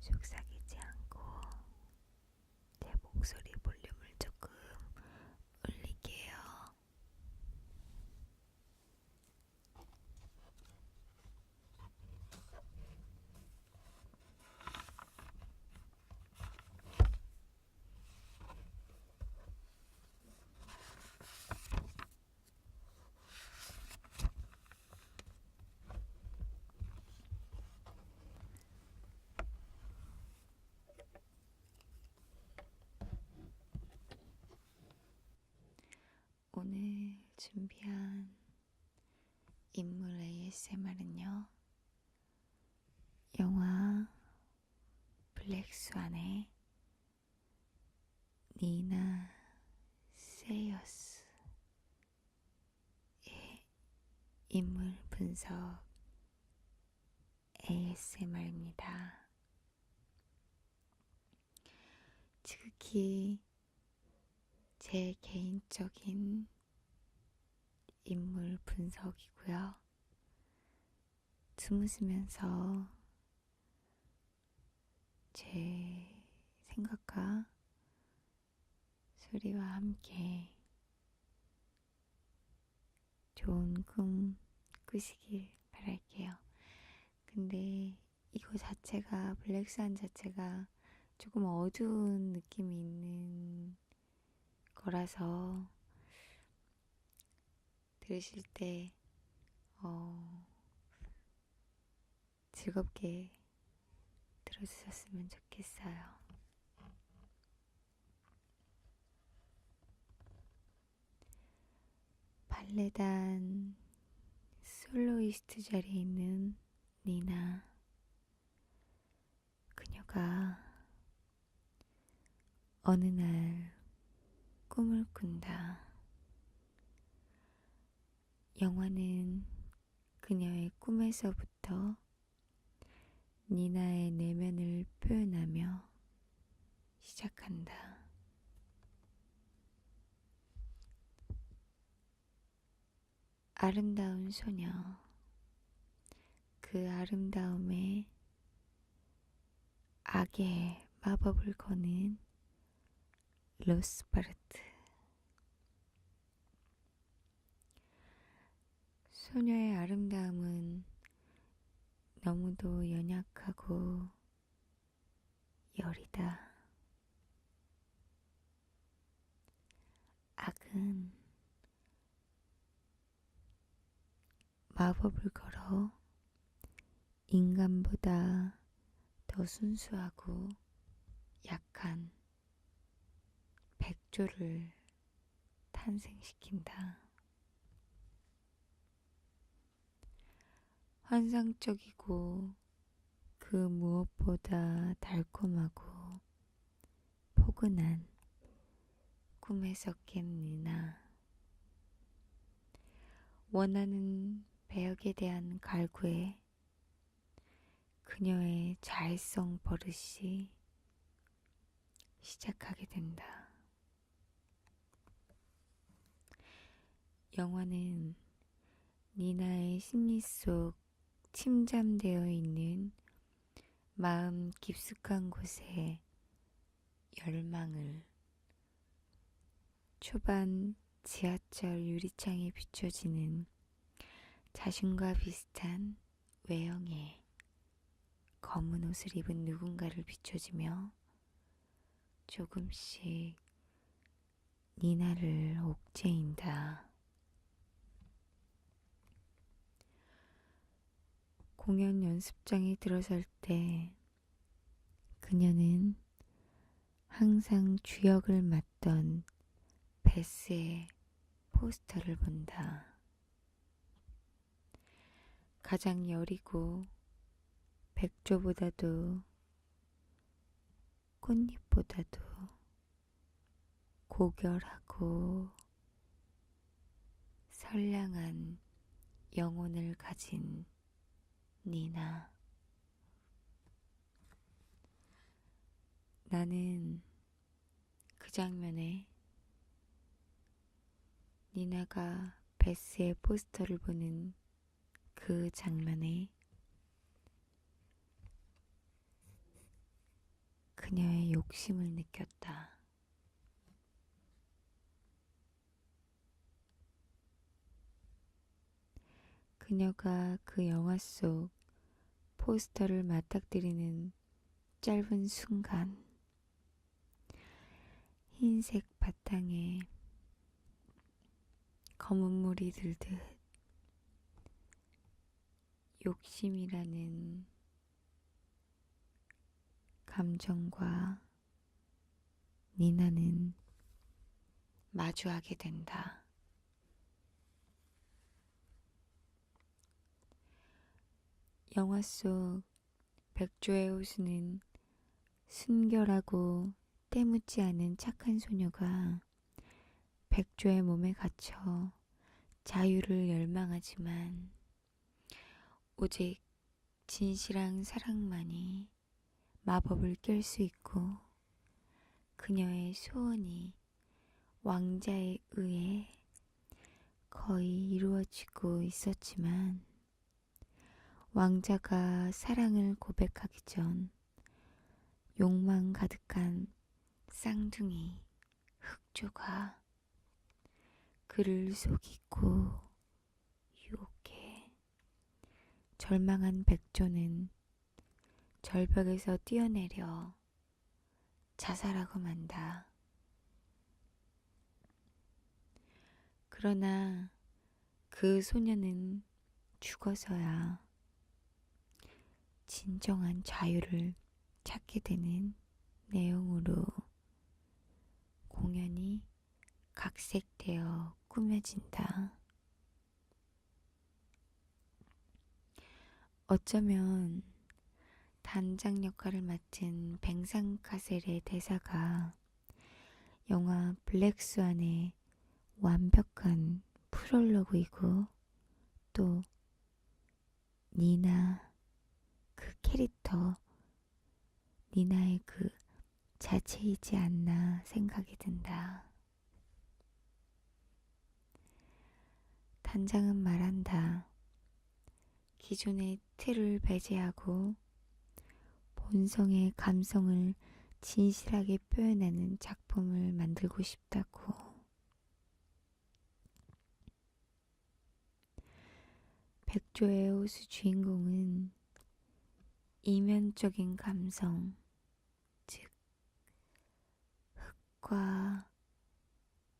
속삭이지 않고 제 목소리 볼륨을 조금 올릴게요. 오늘 준비한 인물 ASMR은요, 영화 블랙스완의 니나 세이어스의 인물 분석 ASMR입니다. 지극히 제 개인적인 인물 분석이고요. 주무시면서 제 생각과 소리와 함께 좋은 꿈 꾸시길 바랄게요. 근데 이거 자체가, 블랙스완 자체가 조금 어두운 느낌이 있는 거라서 들으실 때 즐겁게 들어주셨으면 좋겠어요. 발레단 솔로이스트 자리에 있는 니나, 그녀가 어느 날 꿈을 꾼다. 영화는 그녀의 꿈에서부터 니나의 내면을 표현하며 시작한다. 아름다운 소녀, 그 아름다움에 악의 마법을 거는 로스바르트. 소녀의 아름다움은 너무도 연약하고 여리다. 악은 마법을 걸어 인간보다 더 순수하고 약한 백조를 탄생시킨다. 환상적이고 그 무엇보다 달콤하고 포근한 꿈에서 깬 니나. 원하는 배역에 대한 갈구에 그녀의 자애성 버릇이 시작하게 된다. 영화는 니나의 심리 속 침잠되어 있는 마음 깊숙한 곳에 열망을, 초반 지하철 유리창에 비춰지는 자신과 비슷한 외형의 검은 옷을 입은 누군가를 비춰주며 조금씩 니나를 옥죄인다. 공연 연습장에 들어설 때 그녀는 항상 주역을 맡던 베스의 포스터를 본다. 가장 여리고 백조보다도 꽃잎보다도 고결하고 선량한 영혼을 가진 니나. 나는 그 장면에 니나가 베스의 포스터를 보는 그 장면에 그녀의 욕심을 느꼈다. 그녀가 그 영화 속 포스터를 맞닥뜨리는 짧은 순간, 흰색 바탕에 검은 물이 들듯 욕심이라는 감정과 니나는 마주하게 된다. 영화 속 백조의 호수는 순결하고 때묻지 않은 착한 소녀가 백조의 몸에 갇혀 자유를 열망하지만 오직 진실한 사랑만이 마법을 깰 수 있고 그녀의 소원이 왕자에 의해 거의 이루어지고 있었지만 왕자가 사랑을 고백하기 전 욕망 가득한 쌍둥이 흑조가 그를 속이고 유혹해 절망한 백조는 절벽에서 뛰어내려 자살하고 만다. 그러나 그 소녀는 죽어서야 진정한 자유를 찾게 되는 내용으로 공연이 각색되어 꾸며진다. 어쩌면 단장 역할을 맡은 뱅상카셀의 대사가 영화 블랙스완의 완벽한 프롤로그이고 또 니나 그 캐릭터 니나의 그 자체이지 않나 생각이 든다. 단장은 말한다. 기존의 틀을 배제하고 본성의 감성을 진실하게 표현하는 작품을 만들고 싶다고. 백조의 호수 주인공은 이면적인 감성, 즉 흑과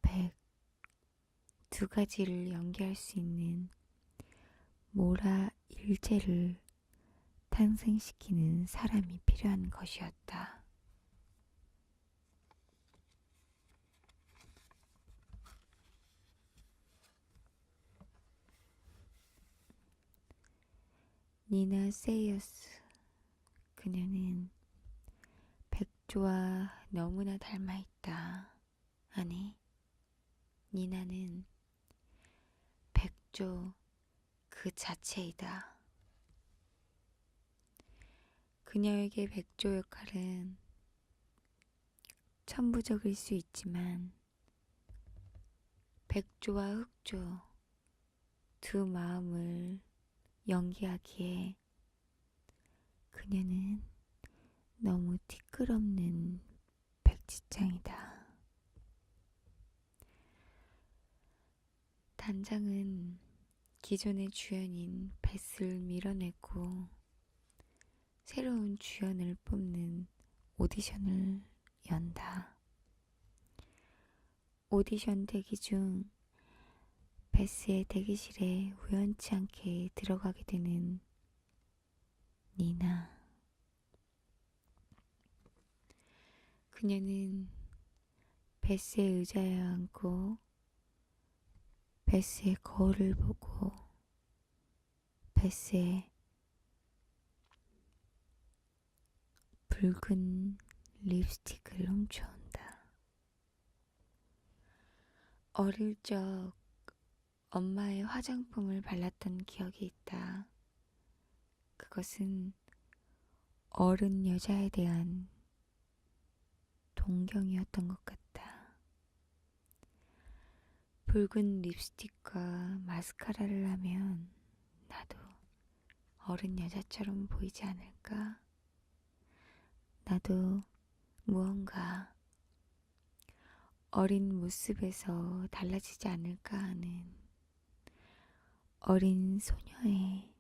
백 두 가지를 연기할 수 있는 모라 일제를 탄생시키는 사람이 필요한 것이었다. 니나 세이어스, 그녀는 백조와 너무나 닮아있다. 아니, 니나는 백조 그 자체이다. 그녀에게 백조 역할은 천부적일 수 있지만 백조와 흑조 두 마음을 연기하기에 그녀는 너무 티끌없는 백지장이다. 단장은 기존의 주연인 벳을 밀어내고 새로운 주연을 뽑는 오디션을 연다. 오디션 대기 중 벳의 대기실에 우연치 않게 들어가게 되는 니나. 그녀는 벳의 의자에 앉고 벳의 거울을 보고 벳의 붉은 립스틱을 훔쳐온다. 어릴 적 엄마의 화장품을 발랐던 기억이 있다. 그것은 어른 여자에 대한 동경이었던 것 같다. 붉은 립스틱과 마스카라를 하면 나도 어른 여자처럼 보이지 않을까? 나도 무언가 어린 모습에서 달라지지 않을까 하는 어린 소녀의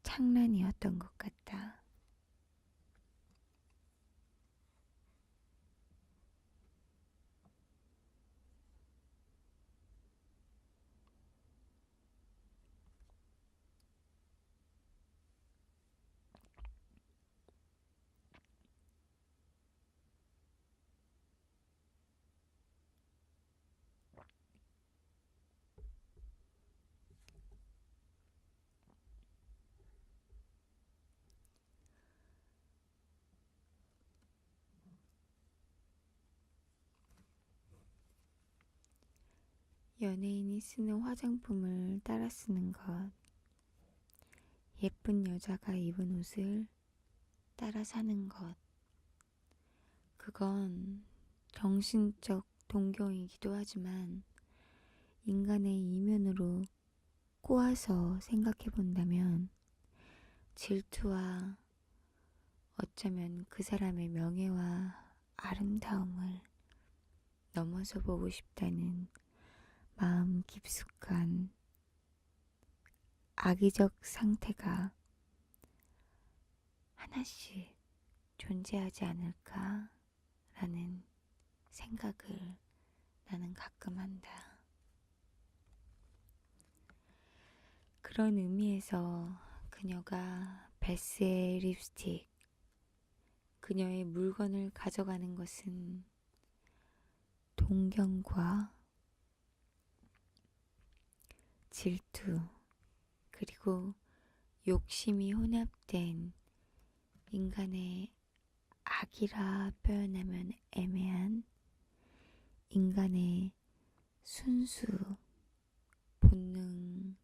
창란이었던 것 같다. 연예인이 쓰는 화장품을 따라 쓰는 것, 예쁜 여자가 입은 옷을 따라 사는 것, 그건 정신적 동경이기도 하지만 인간의 이면으로 꼬아서 생각해 본다면 질투와 어쩌면 그 사람의 명예와 아름다움을 넘어서 보고 싶다는 마음 깊숙한 악의적 상태가 하나씩 존재하지 않을까라는 생각을 나는 가끔 한다. 그런 의미에서 그녀가 베스의 립스틱, 그녀의 물건을 가져가는 것은 동경과 질투, 그리고 욕심이 혼합된 인간의 악이라 표현하면 애매한 인간의 순수 본능이다.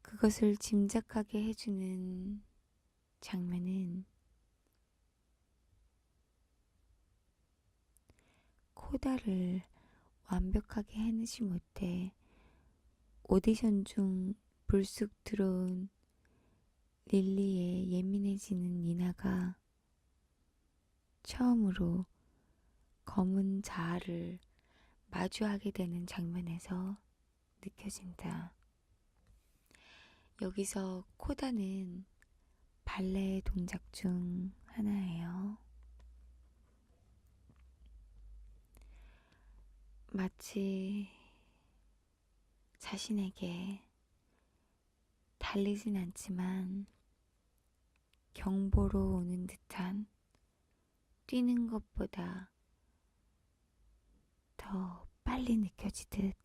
그것을 짐작하게 해주는 장면은 코다를 완벽하게 해내지 못해 오디션 중 불쑥 들어온 릴리에 예민해지는 니나가 처음으로 검은 자아를 마주하게 되는 장면에서 느껴진다. 여기서 코다는 발레 동작 중 하나예요. 마치 자신에게 달리진 않지만 경보로 오는 듯한, 뛰는 것보다 더 빨리 느껴지듯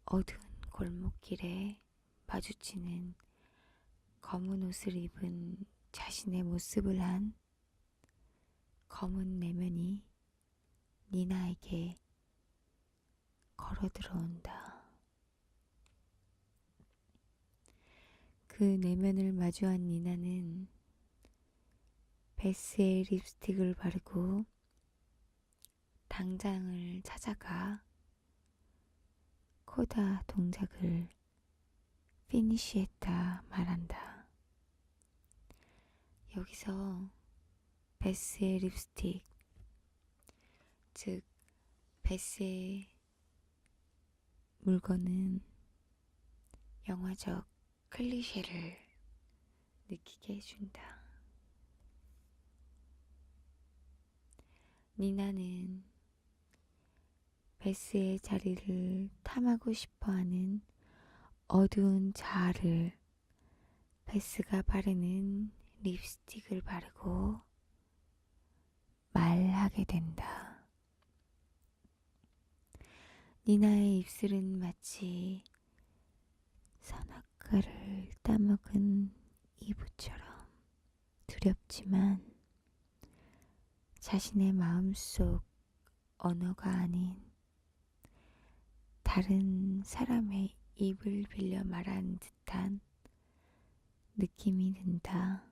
어두운 골목길에 마주치는 검은 옷을 입은 자신의 모습을 한 검은 내면이 니나에게 걸어 들어온다. 그 내면을 마주한 니나는 베스의 립스틱을 바르고 당장을 찾아가 코다 동작을 피니쉬했다 말한다. 여기서 베스의 립스틱, 즉 베스의 물건은 영화적 클리셰를 느끼게 해준다. 니나는 베스의 자리를 탐하고 싶어하는 어두운 자아를 베스가 바르는 립스틱을 바르고 말하게 된다. 니나의 입술은 마치 선악과를 따먹은 이브처럼 두렵지만 자신의 마음속 언어가 아닌 다른 사람의 입을 빌려 말하는 듯한 느낌이 든다.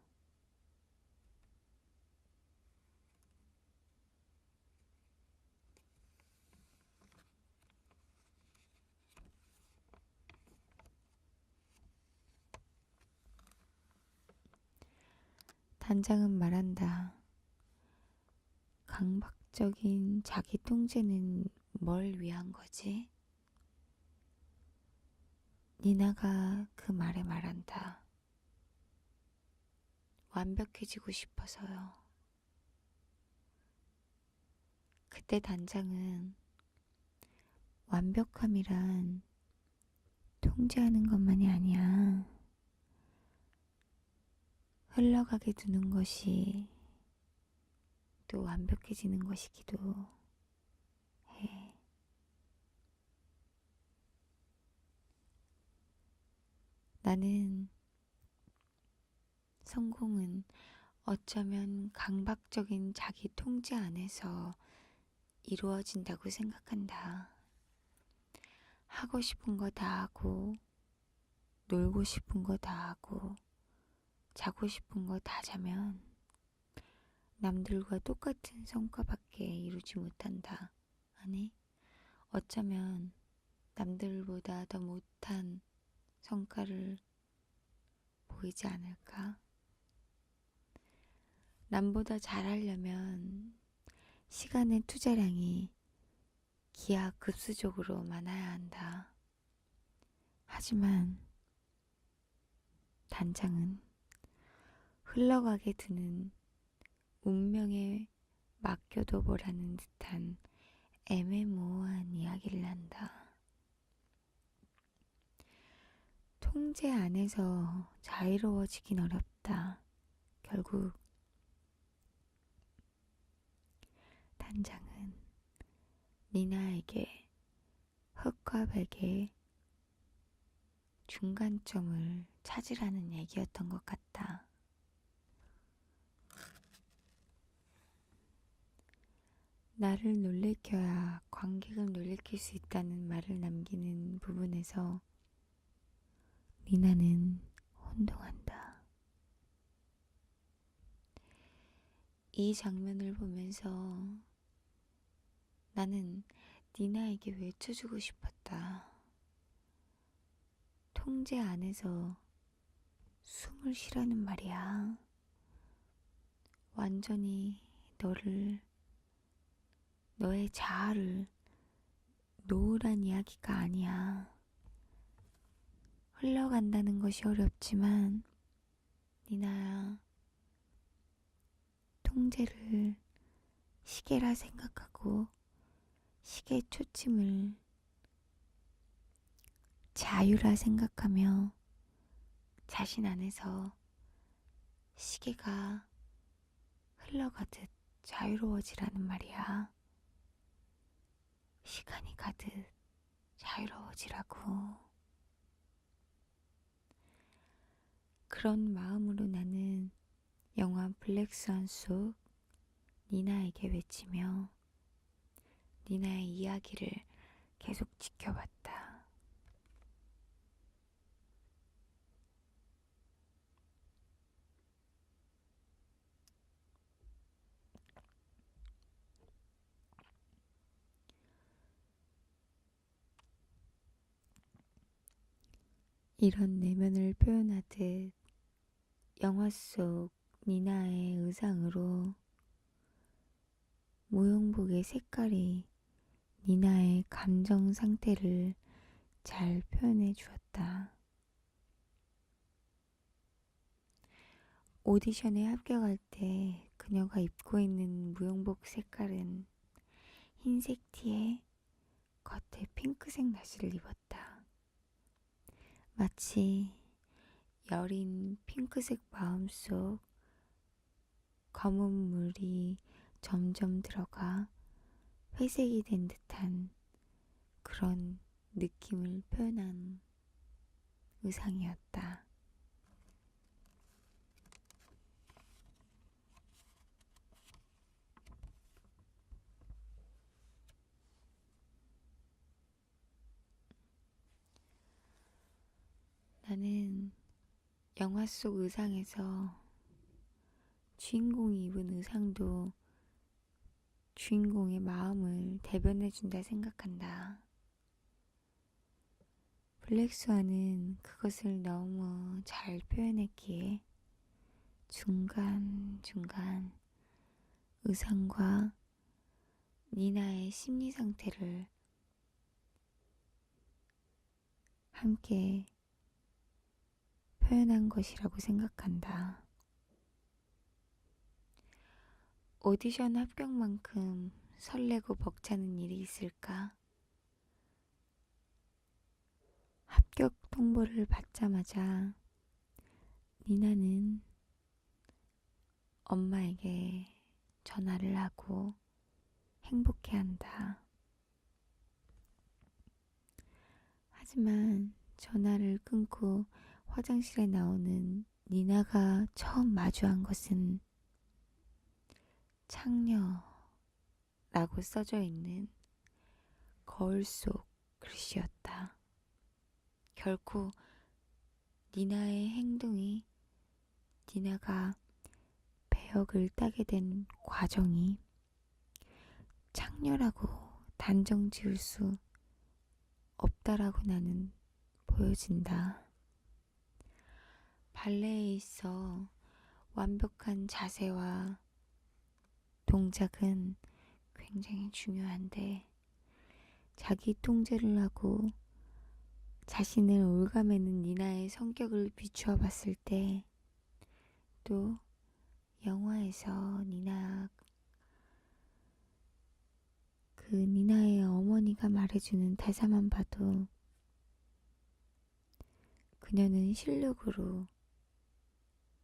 단장은 말한다. 강박적인 자기 통제는 뭘 위한 거지? 니나가 그 말에 말한다. 완벽해지고 싶어서요. 그때 단장은 완벽함이란 통제하는 것만이 아니야. 흘러가게 두는 것이 또 완벽해지는 것이기도 해. 나는 성공은 어쩌면 강박적인 자기 통제 안에서 이루어진다고 생각한다. 하고 싶은 거 다 하고, 놀고 싶은 거 다 하고, 자고 싶은 거 다 자면 남들과 똑같은 성과밖에 이루지 못한다. 아니, 어쩌면 남들보다 더 못한 성과를 보이지 않을까? 남보다 잘하려면 시간의 투자량이 기하급수적으로 많아야 한다. 하지만 단장은 흘러가게 드는 운명에 맡겨둬 보라는 듯한 애매모호한 이야기를 한다. 통제 안에서 자유로워지긴 어렵다. 결국 단장은 니나에게 흙과 백의 중간점을 찾으라는 얘기였던 것 같다. 나를 놀래켜야 관객을 놀래킬 수 있다는 말을 남기는 부분에서 니나는 혼동한다. 이 장면을 보면서 나는 니나에게 외쳐주고 싶었다. 통제 안에서 숨을 쉬라는 말이야. 완전히 너의 자아를 놓으란 이야기가 아니야. 흘러간다는 것이 어렵지만 니나야, 통제를 시계라 생각하고 시계 초침을 자유라 생각하며 자신 안에서 시계가 흘러가듯 자유로워지라는 말이야. 시간이 가듯 자유로워지라고. 그런 마음으로 나는 영화 블랙스완 속 니나에게 외치며 니나의 이야기를 계속 지켜봤다. 이런 내면을 표현하듯 영화 속 니나의 의상으로 무용복의 색깔이 니나의 감정 상태를 잘 표현해 주었다. 오디션에 합격할 때 그녀가 입고 있는 무용복 색깔은 흰색 티에 겉에 핑크색 나시를 입었다. 마치 여린 핑크색 마음속 검은 물이 점점 들어가 회색이 된 듯한 그런 느낌을 표현한 의상이었다. 나는 영화 속 의상에서 주인공이 입은 의상도 주인공의 마음을 대변해준다 생각한다. 블랙스완은 그것을 너무 잘 표현했기에 중간중간 의상과 니나의 심리 상태를 함께 표현한 것이라고 생각한다. 오디션 합격만큼 설레고 벅차는 일이 있을까? 합격 통보를 받자마자 니나는 엄마에게 전화를 하고 행복해한다. 하지만 전화를 끊고 화장실에 나오는 니나가 처음 마주한 것은 창녀라고 써져 있는 거울 속 글씨였다. 결코 니나의 행동이, 니나가 배역을 따게 된 과정이 창녀라고 단정 지을 수 없다라고 나는 보여진다. 발레에 있어 완벽한 자세와 동작은 굉장히 중요한데 자기 통제를 하고 자신을 올가매는 니나의 성격을 비추어 봤을 때 또 영화에서 니나의 어머니가 말해주는 대사만 봐도 그녀는 실력으로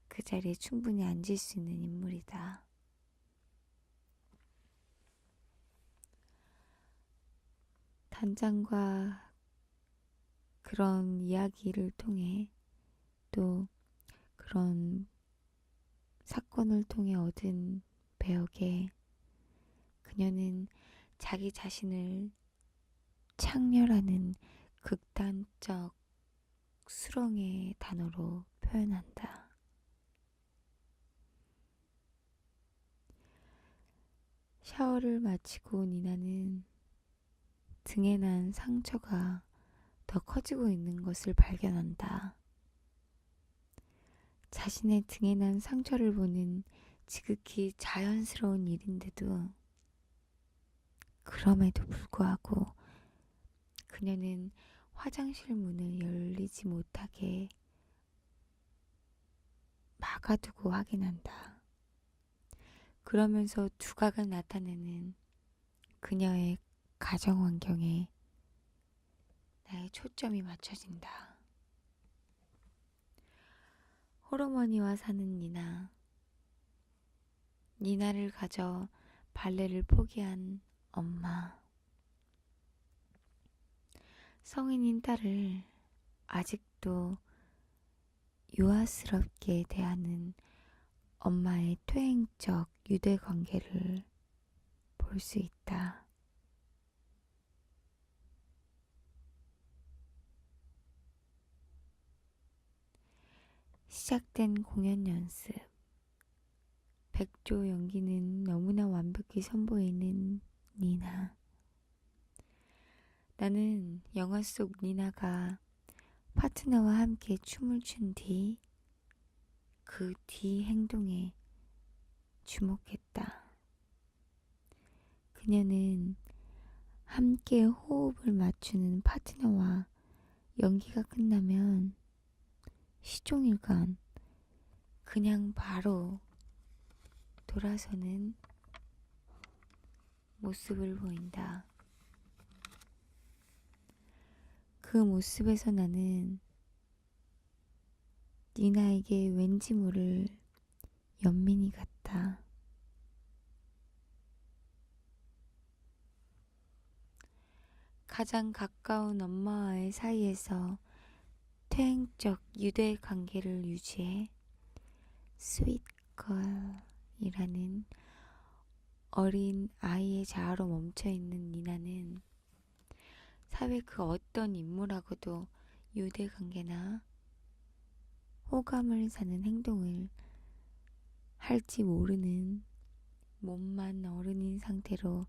그 자리에 충분히 앉을 수 있는 인물이다. 단장과 그런 이야기를 통해 또 그런 사건을 통해 얻은 배역에 그녀는 자기 자신을 창녀라는 극단적 수렁의 단어로 표현한다. 샤워를 마치고 니나는 등에 난 상처가 더 커지고 있는 것을 발견한다. 자신의 등에 난 상처를 보는 지극히 자연스러운 일인데도 그럼에도 불구하고 그녀는 화장실 문을 열리지 못하게 막아두고 확인한다. 그러면서 두각을 나타내는 그녀의 가정 환경에 나의 초점이 맞춰진다. 홀어머니와 사는 니나를 가져 발레를 포기한 엄마, 성인인 딸을 아직도 유아스럽게 대하는 엄마의 퇴행적 유대 관계를 볼 수 있다. 시작된 공연 연습. 백조 연기는 너무나 완벽히 선보이는 니나. 나는 영화 속 니나가 파트너와 함께 춤을 춘 뒤 그 뒤 행동에 주목했다. 그녀는 함께 호흡을 맞추는 파트너와 연기가 끝나면 시종일관 그냥 바로 돌아서는 모습을 보인다. 그 모습에서 나는 니나에게 왠지 모를 연민이 같다. 가장 가까운 엄마와의 사이에서 퇴행적 유대 관계를 유지해 스윗걸이라는 어린 아이의 자아로 멈춰있는 니나는 사회 그 어떤 인물하고도 유대 관계나 호감을 사는 행동을 할지 모르는 몸만 어른인 상태로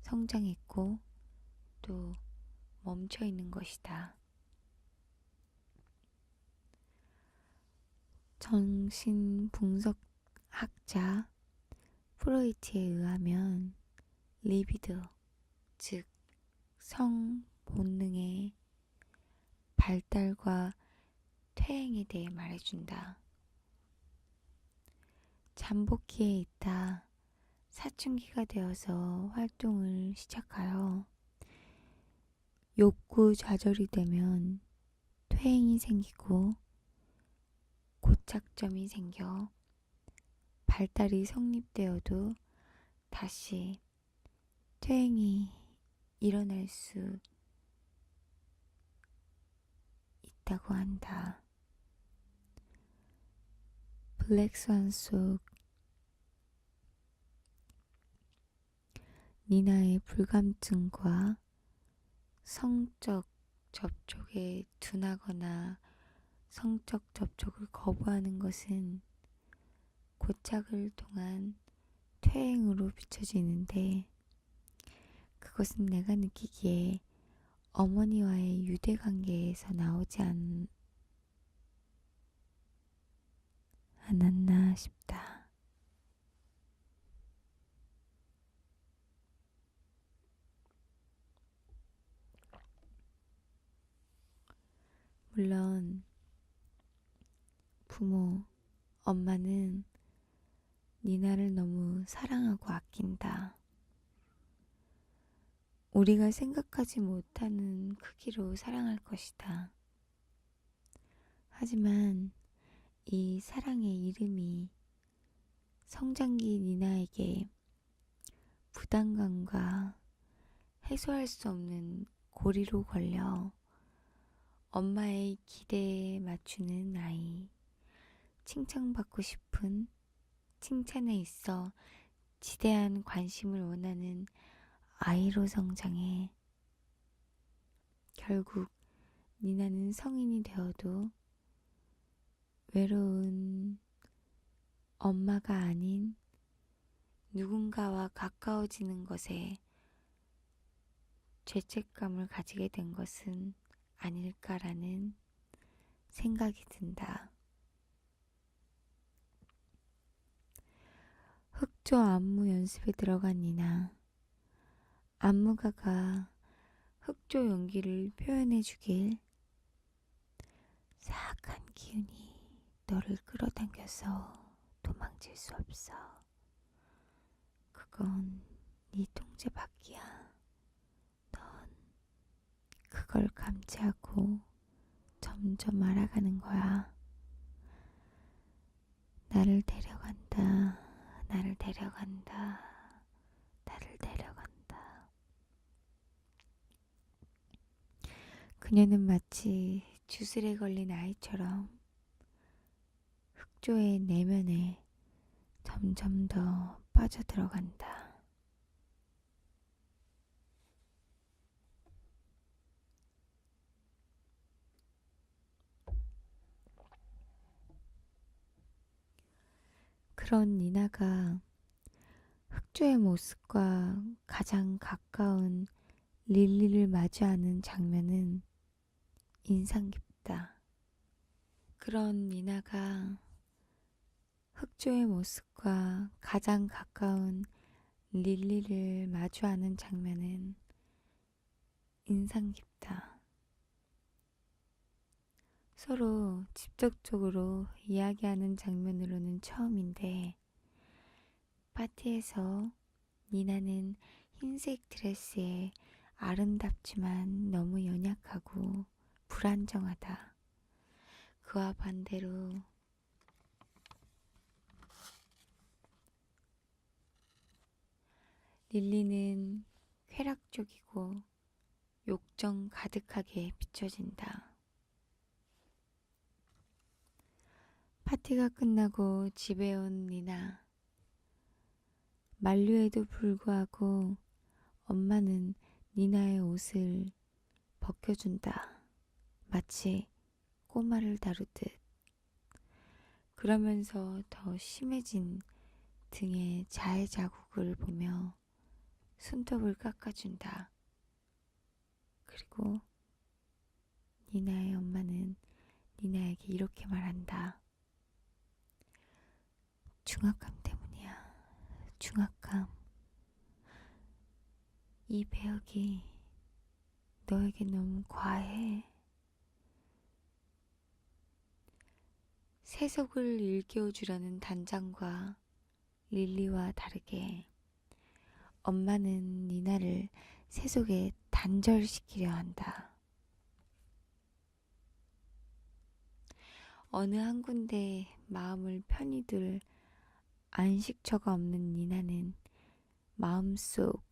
성장했고 또 멈춰있는 것이다. 정신분석학자 프로이트에 의하면 리비드, 즉 성 본능의 발달과 퇴행에 대해 말해준다. 잠복기에 있다 사춘기가 되어서 활동을 시작하여 욕구 좌절이 되면 퇴행이 생기고 고착점이 생겨 발달이 성립되어도 다시 퇴행이 일어날 수 있다고 한다. 블랙스완 속 니나의 불감증과 성적 접촉에 둔하거나 성적 접촉을 거부하는 것은 고착을 통한 퇴행으로 비춰지는데 그것은 내가 느끼기에 어머니와의 유대관계에서 나오지 않았나 싶다. 물론 부모, 엄마는 니나를 너무 사랑하고 아낀다. 우리가 생각하지 못하는 크기로 사랑할 것이다. 하지만 이 사랑의 이름이 성장기 니나에게 부담감과 해소할 수 없는 고리로 걸려 엄마의 기대에 맞추는 아이, 칭찬받고 싶은 칭찬에 있어 지대한 관심을 원하는 아이로 성장해. 결국 니나는 성인이 되어도 외로운 엄마가 아닌 누군가와 가까워지는 것에 죄책감을 가지게 된 것은 아닐까라는 생각이 든다. 흑조 안무 연습에 들어간 니나. 안무가가 흑조 연기를 표현해 주길. 사악한 기운이 너를 끌어당겨서 도망칠 수 없어. 그건 네 통제 밖이야. 넌 그걸 감지하고 점점 알아가는 거야. 나를 데려간다. 나를 데려간다. 나를 데려간다. 그녀는 마치 주술에 걸린 아이처럼 흑조의 내면에 점점 더 빠져들어간다. 그런 니나가 흑조의 모습과 가장 가까운 릴리를 마주하는 장면은 인상 깊다. 그런 니나가 흑조의 모습과 가장 가까운 릴리를 마주하는 장면은 인상 깊다. 서로 직접적으로 이야기하는 장면으로는 처음인데 파티에서 니나는 흰색 드레스에 아름답지만 너무 연약하고 불안정하다. 그와 반대로 릴리는 쾌락적이고 욕정 가득하게 비춰진다. 파티가 끝나고 집에 온 니나. 만류에도 불구하고 엄마는 니나의 옷을 벗겨준다. 마치 꼬마를 다루듯. 그러면서 더 심해진 등의 자해 자국을 보며 손톱을 깎아준다. 그리고 니나의 엄마는 니나에게 이렇게 말한다. 중압감 때문이야. 중압감. 이 배역이 너에게 너무 과해. 세속을 일깨워주려는 단장과 릴리와 다르게 엄마는 니나를 세속에 단절시키려 한다. 어느 한 군데 마음을 편히 둘 안식처가 없는 니나는 마음속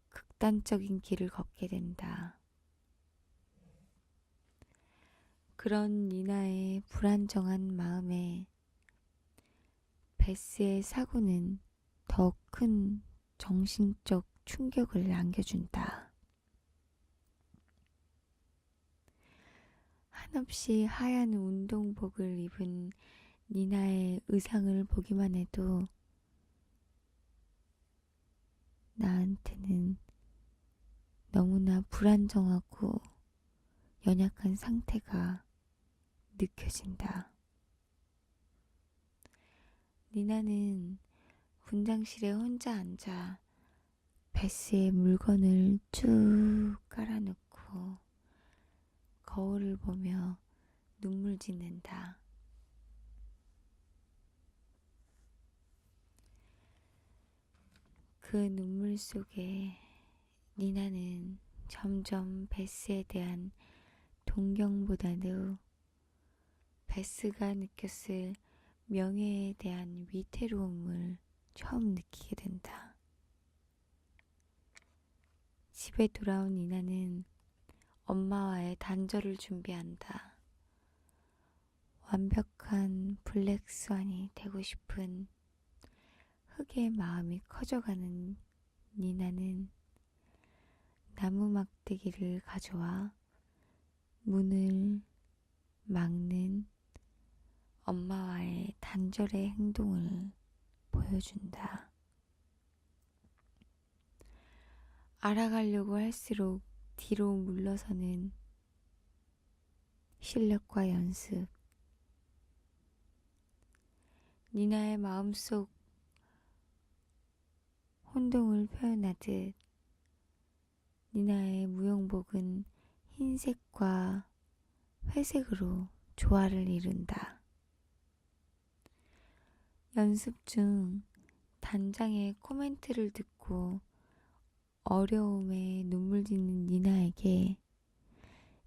극단적인 길을 걷게 된다. 그런 니나의 불안정한 마음에 베스의 사고는 더 큰 정신적 충격을 안겨준다. 한없이 하얀 운동복을 입은 니나의 의상을 보기만 해도 나한테는 너무나 불안정하고 연약한 상태가 느껴진다. 니나는 분장실에 혼자 앉아 베스의 물건을 쭉 깔아놓고 거울을 보며 눈물 짓는다. 그 눈물 속에 니나는 점점 베스에 대한 동경보다도 베스가 느꼈을 명예에 대한 위태로움을 처음 느끼게 된다. 집에 돌아온 니나는 엄마와의 단절을 준비한다. 완벽한 블랙스완이 되고 싶은 흑의 마음이 커져가는 니나는 나무 막대기를 가져와 문을 막는 엄마와의 단절의 행동을 보여준다. 알아가려고 할수록 뒤로 물러서는 실력과 연습. 니나의 마음속 혼동을 표현하듯 니나의 무용복은 흰색과 회색으로 조화를 이룬다. 연습 중 단장의 코멘트를 듣고 어려움에 눈물 짓는 니나에게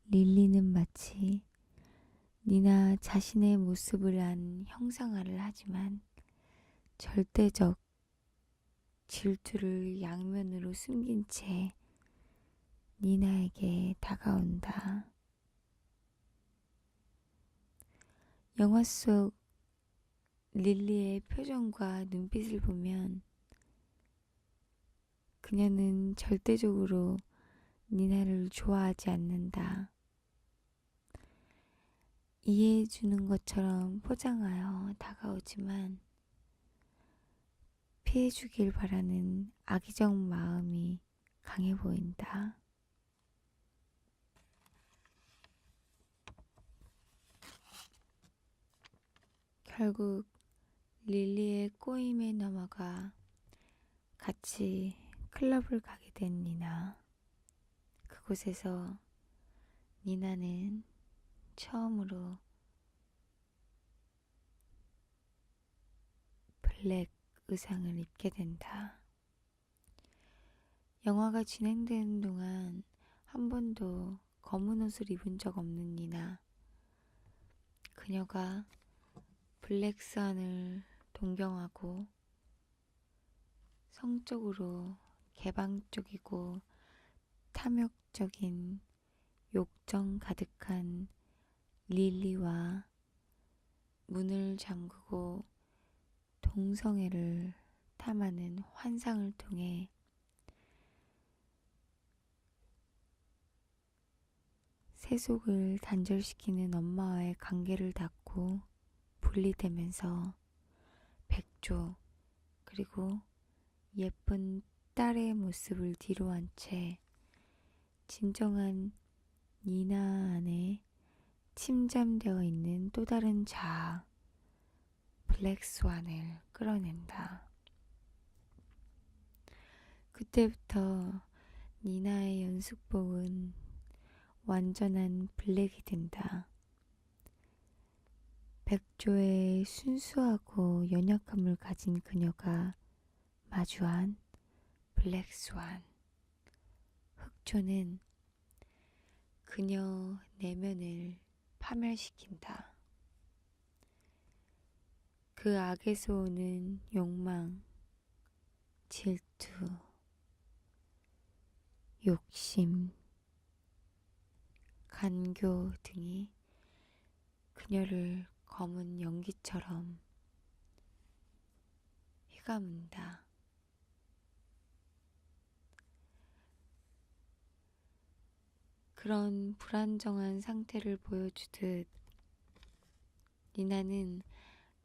릴리는 마치 니나 자신의 모습을 안 형상화를 하지만 절대적 질투를 양면으로 숨긴 채 니나에게 다가온다. 영화 속 릴리의 표정과 눈빛을 보면 그녀는 절대적으로 니나를 좋아하지 않는다. 이해해주는 것처럼 포장하여 다가오지만 피해주길 바라는 악의적 마음이 강해 보인다. 결국 릴리의 꼬임에 넘어가 같이 클럽을 가게 된 니나. 그곳에서 니나는 처음으로 블랙 의상을 입게 된다. 영화가 진행되는 동안 한 번도 검은 옷을 입은 적 없는 니나. 그녀가 블랙스완을 동경하고 성적으로 개방적이고 탐욕적인 욕정 가득한 릴리와 문을 잠그고 동성애를 탐하는 환상을 통해 세속을 단절시키는 엄마와의 관계를 닫고 분리되면서 백조 그리고 예쁜 딸의 모습을 뒤로한 채 진정한 니나 안에 침잠되어 있는 또 다른 자아 블랙스완을 끌어들인다. 끌어낸다. 그때부터 니나의 연습복은 완전한 블랙이 된다. 백조의 순수하고 연약함을 가진 그녀가 마주한 블랙스완. 흑조는 그녀 내면을 파멸시킨다. 그 악에서 오는 욕망, 질투, 욕심, 간교 등이 그녀를 검은 연기처럼 휘감은다. 그런 불안정한 상태를 보여주듯 니나는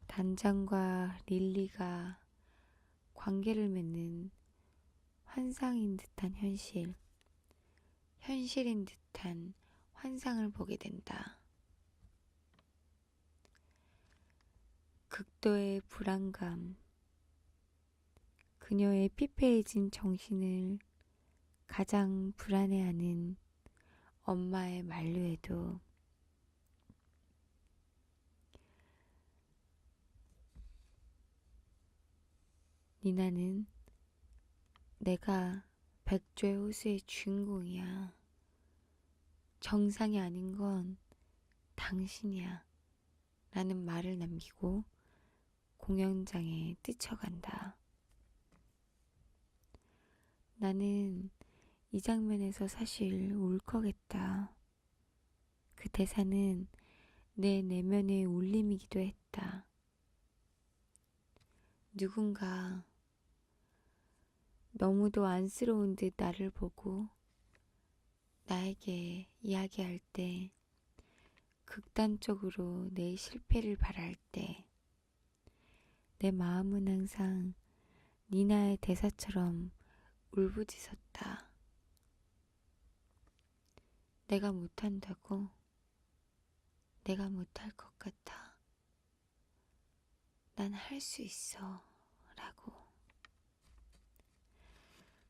단장과 릴리가 관계를 맺는 환상인 듯한 현실, 현실인 듯한 환상을 보게 된다. 극도의 불안감, 그녀의 피폐해진 정신을 가장 불안해하는 엄마의 만류에도 니나는 내가 백조의 호수의 주인공이야. 정상이 아닌 건 당신이야. 라는 말을 남기고 공연장에 뛰쳐간다. 나는 이 장면에서 사실 울컥했다. 그 대사는 내 내면의 울림이기도 했다. 누군가 너무도 안쓰러운 듯 나를 보고 나에게 이야기할 때, 극단적으로 내 실패를 바랄 때, 내 마음은 항상 니나의 대사처럼 울부짖었다. 내가 못한다고? 내가 못할 것 같아. 난 할 수 있어. 라고.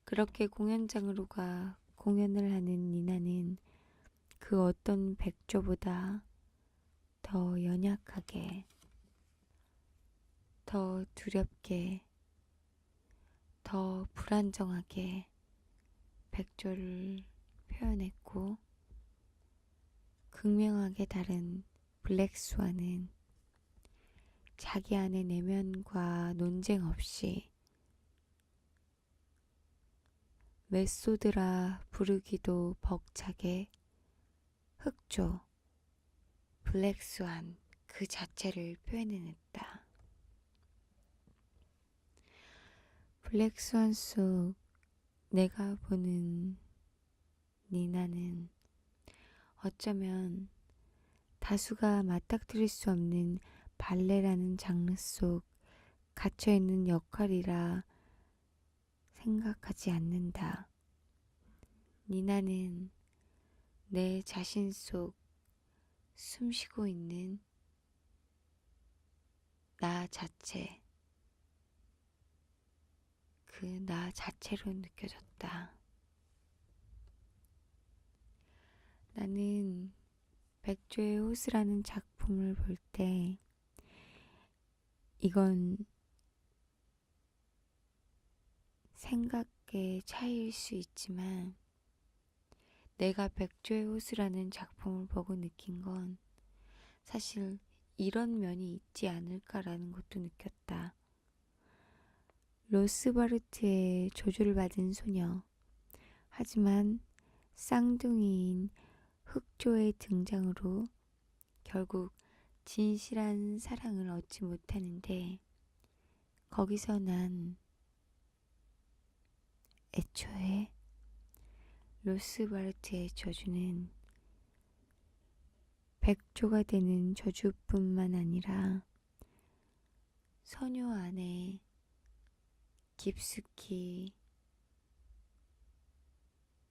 그렇게 공연장으로 가 공연을 하는 니나는 그 어떤 백조보다 더 연약하게, 더 두렵게, 더 불안정하게 백조를 표현했고, 극명하게 다른 블랙스완은 자기 안의 내면과 논쟁 없이 메소드라 부르기도 벅차게 흑조, 블랙스완 그 자체를 표현해냈다. 블랙스완 속 내가 보는 니나는 어쩌면 다수가 맞닥뜨릴 수 없는 발레라는 장르 속 갇혀있는 역할이라 생각하지 않는다. 니나는 내 자신 속 숨쉬고 있는 나 자체, 그 나 자체로 느껴졌다. 나는 백조의 호수라는 작품을 볼 때 이건 생각의 차이일 수 있지만 내가 백조의 호수라는 작품을 보고 느낀 건 사실 이런 면이 있지 않을까라는 것도 느꼈다. 로스바르트의 저주를 받은 소녀, 하지만 쌍둥이인 흑조의 등장으로 결국 진실한 사랑을 얻지 못하는데, 거기서 난 애초에 로스바르트의 저주는 백조가 되는 저주뿐만 아니라 소녀 안에 깊숙이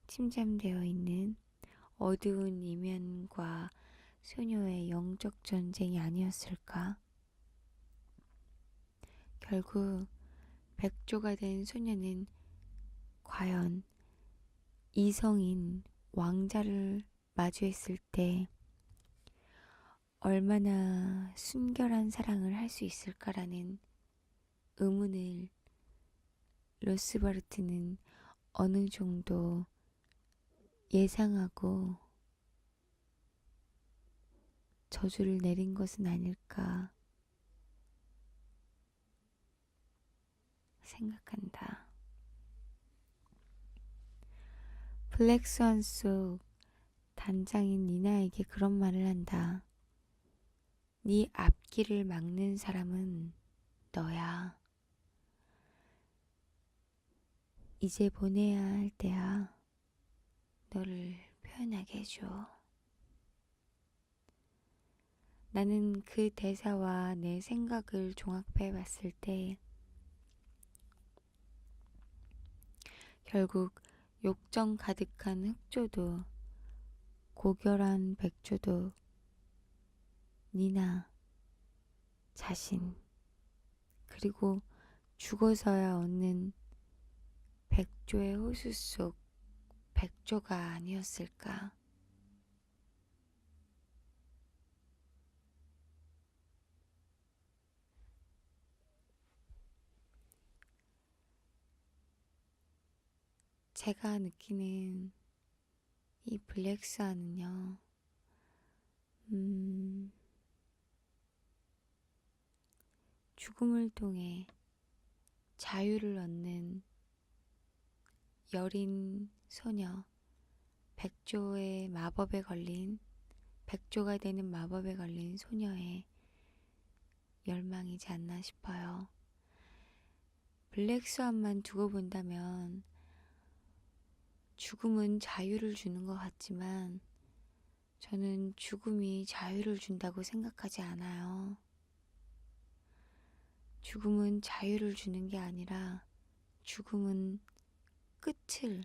침잠되어 있는 어두운 이면과 소녀의 영적 전쟁이 아니었을까? 결국 백조가 된 소녀는 과연 이성인 왕자를 마주했을 때 얼마나 순결한 사랑을 할 수 있을까라는 의문을 로스바르트는 어느 정도 예상하고 저주를 내린 것은 아닐까 생각한다. 블랙스완 속 단장인 니나에게 그런 말을 한다. 네 앞길을 막는 사람은 너야. 이제 보내야 할 때야. 너를 표현하게 해줘. 나는 그 대사와 내 생각을 종합해 봤을 때 결국 욕정 가득한 흑조도 고결한 백조도 니나 자신 그리고 죽어서야 얻는 백조의 호수 속 백조가 아니었을까. 제가 느끼는 이 블랙스완은요, 죽음을 통해 자유를 얻는 여린 소녀, 백조의 마법에 걸린, 백조가 되는 마법에 걸린 소녀의 열망이지 않나 싶어요. 블랙스완만 두고 본다면 죽음은 자유를 주는 것 같지만 저는 죽음이 자유를 준다고 생각하지 않아요. 죽음은 자유를 주는 게 아니라 죽음은 끝을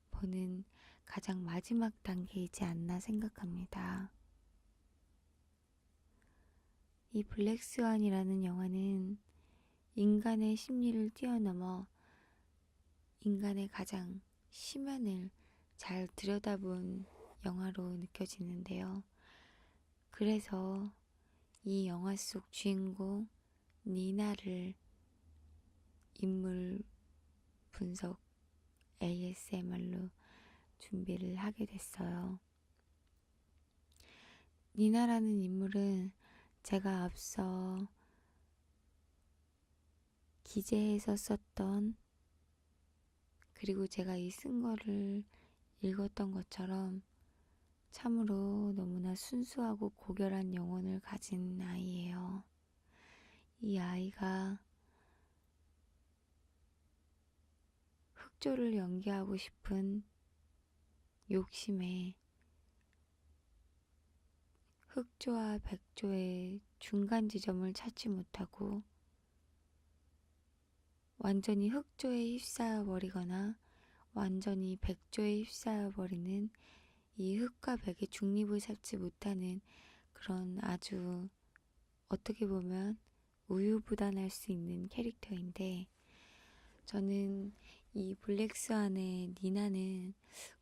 보는 가장 마지막 단계이지 않나 생각합니다. 이 블랙스완이라는 영화는 인간의 심리를 뛰어넘어 인간의 가장 심연을 잘 들여다본 영화로 느껴지는데요. 그래서 이 영화 속 주인공 니나를 인물 분석 ASMR로 준비를 하게 됐어요. 니나라는 인물은 제가 앞서 기재해서 썼던 그리고 제가 이 쓴 거를 읽었던 것처럼 참으로 너무나 순수하고 고결한 영혼을 가진 아이예요. 이 아이가 흑조를 연기하고 싶은 욕심에 흑조와 백조의 중간 지점을 찾지 못하고 완전히 흑조에 휩싸여 버리거나 완전히 백조에 휩싸여 버리는 이 흑과 백의 중립을 찾지 못하는 그런 아주 어떻게 보면 우유부단할 수 있는 캐릭터인데 저는 이 블랙스완의 니나는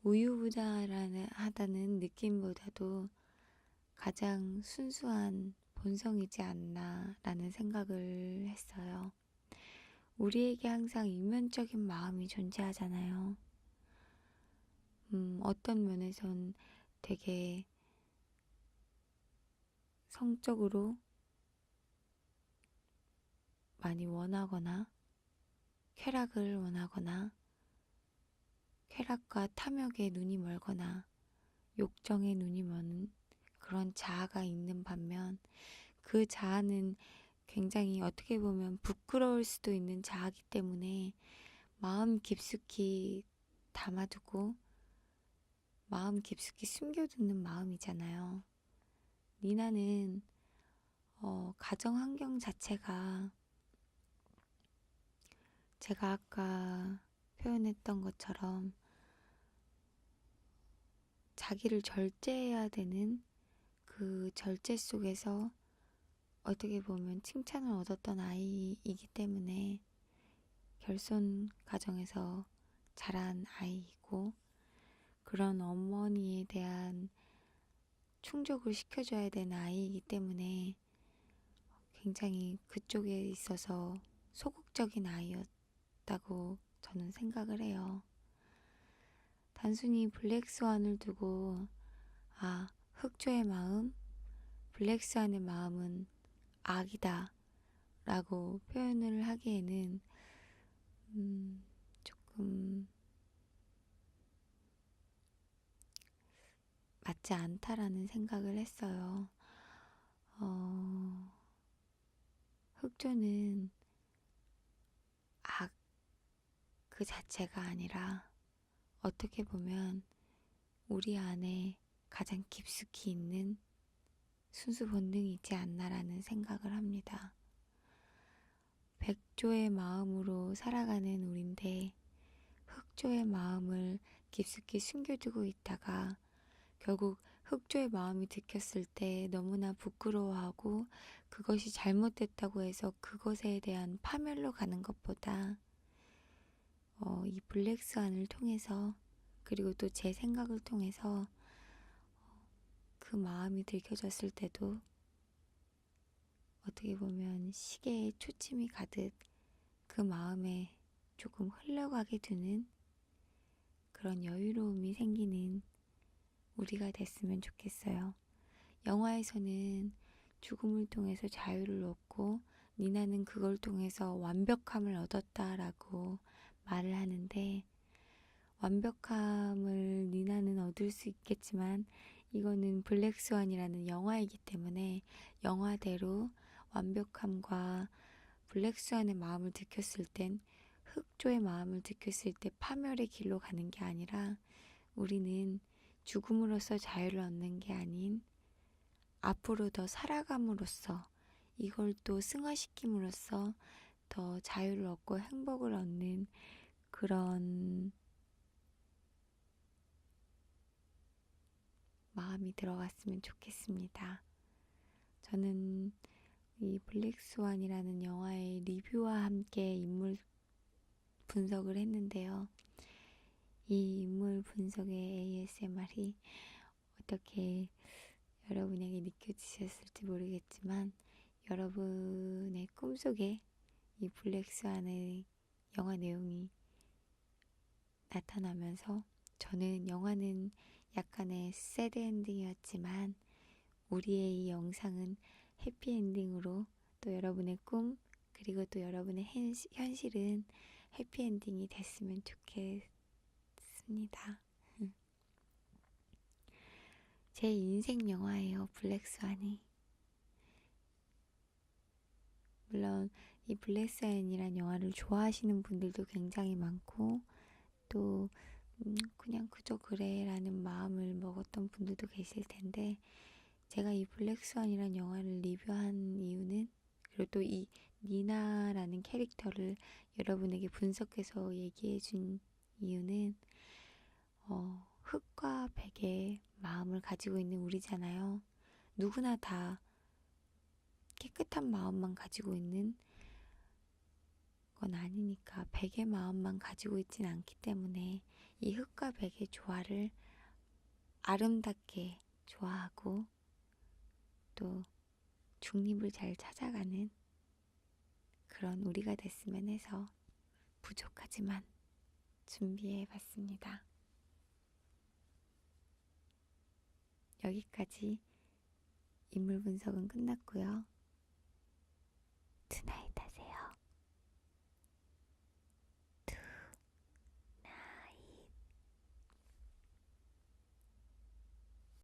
우유부단하다는 느낌보다도 가장 순수한 본성이지 않나라는 생각을 했어요. 우리에게 항상 이면적인 마음이 존재하잖아요. 어떤 면에선 되게 성적으로 많이 원하거나 쾌락을 원하거나 쾌락과 탐욕에 눈이 멀거나 욕정에 눈이 먼 그런 자아가 있는 반면 그 자아는 굉장히 어떻게 보면 부끄러울 수도 있는 자아이기 때문에 마음 깊숙이 담아두고 마음 깊숙이 숨겨두는 마음이잖아요. 니나는 가정 환경 자체가 제가 아까 표현했던 것처럼 자기를 절제해야 되는 그 절제 속에서 어떻게 보면 칭찬을 얻었던 아이이기 때문에 결손 가정에서 자란 아이이고 그런 어머니에 대한 충족을 시켜줘야 되는 아이이기 때문에 굉장히 그쪽에 있어서 소극적인 아이였다고 저는 생각을 해요. 단순히 블랙스완을 두고 흑조의 마음, 블랙스완의 마음은 악이다 라고 표현을 하기에는 조금 맞지 않다라는 생각을 했어요. 흑조는 악 그 자체가 아니라 어떻게 보면 우리 안에 가장 깊숙이 있는 순수 본능이지 않나라는 생각을 합니다. 백조의 마음으로 살아가는 우린데 흑조의 마음을 깊숙이 숨겨두고 있다가 결국 흑조의 마음이 들켰을 때 너무나 부끄러워하고 그것이 잘못됐다고 해서 그것에 대한 파멸로 가는 것보다 이 블랙스완을 통해서 그리고 또 제 생각을 통해서 그 마음이 들켜졌을 때도 어떻게 보면 시계에 초침이 가듯 그 마음에 조금 흘러가게 두는 그런 여유로움이 생기는 우리가 됐으면 좋겠어요. 영화에서는 죽음을 통해서 자유를 얻고 니나는 그걸 통해서 완벽함을 얻었다라고 말을 하는데 완벽함을 니나는 얻을 수 있겠지만 이거는 블랙스완이라는 영화이기 때문에 영화대로 완벽함과 블랙스완의 마음을 들켰을 땐 흑조의 마음을 들켰을 때 파멸의 길로 가는 게 아니라 우리는 죽음으로써 자유를 얻는 게 아닌 앞으로 더 살아감으로써 이걸 또 승화시킴으로써 더 자유를 얻고 행복을 얻는 그런 마음이 들어갔으면 좋겠습니다. 저는 이 블랙스완이라는 영화의 리뷰와 함께 인물 분석을 했는데요. 이 인물 분석의 ASMR이 어떻게 여러분에게 느껴지셨을지 모르겠지만 여러분의 꿈속에 이 블랙스완의 영화 내용이 나타나면서 저는 영화는 약간의 새드 엔딩이었지만 우리의 이 영상은 해피엔딩으로 또 여러분의 꿈 그리고 또 여러분의 현실은 해피엔딩이 됐으면 좋겠습니다. 제 인생 영화예요, 블랙스완이. 물론 이 블랙스완이란 영화를 좋아하시는 분들도 굉장히 많고 또 그냥 그저 그래 라는 마음을 먹었던 분들도 계실 텐데 제가 이 블랙스완이란 영화를 리뷰한 이유는 그리고 또 이 니나라는 캐릭터를 여러분에게 분석해서 얘기해 준 이유는 흑과 백의 마음을 가지고 있는 우리잖아요. 누구나 다 깨끗한 마음만 가지고 있는 건 아니니까 백의 마음만 가지고 있진 않기 때문에 이 흑과 백의 조화를 아름답게 좋아하고 또 중립을 잘 찾아가는 그런 우리가 됐으면 해서 부족하지만 준비해 봤습니다. 여기까지 인물 분석은 끝났고요. tonight.